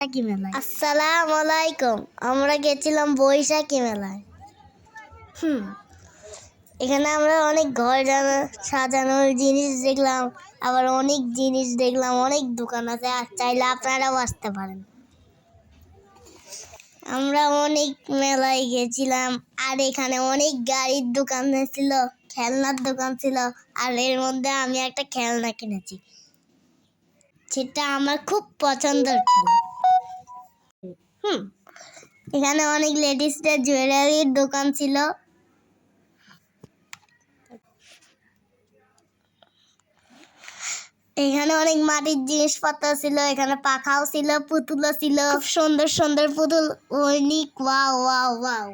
আসসালামু আলাইকুম। আমরা গেছিলাম বৈশাখী মেলায়। এখানে আমরা অনেক ঘর সাজানোর জিনিস দেখলাম, আবার অনেক জিনিস দেখলাম, অনেক দোকান আছে, আর চাইলে আপনারাও আসতে পারেন। আমরা অনেক মেলায় গেছিলাম, আর এখানে অনেক গাড়ির দোকান ছিল, খেলনার দোকান ছিল, আর এর মধ্যে আমি একটা খেলনা কিনেছি, সেটা আমার খুব পছন্দের খেলনা। এখানে অনেক লেডিসদের জুয়েলারির দোকান ছিল। এখানে অনেক মাটির জিনিসপত্র ছিল, এখানে পাখাও ছিল, পুতুলও ছিল, খুব সুন্দর সুন্দর পুতুল, অনেক ওয়াও ওয়াও ওয়াও।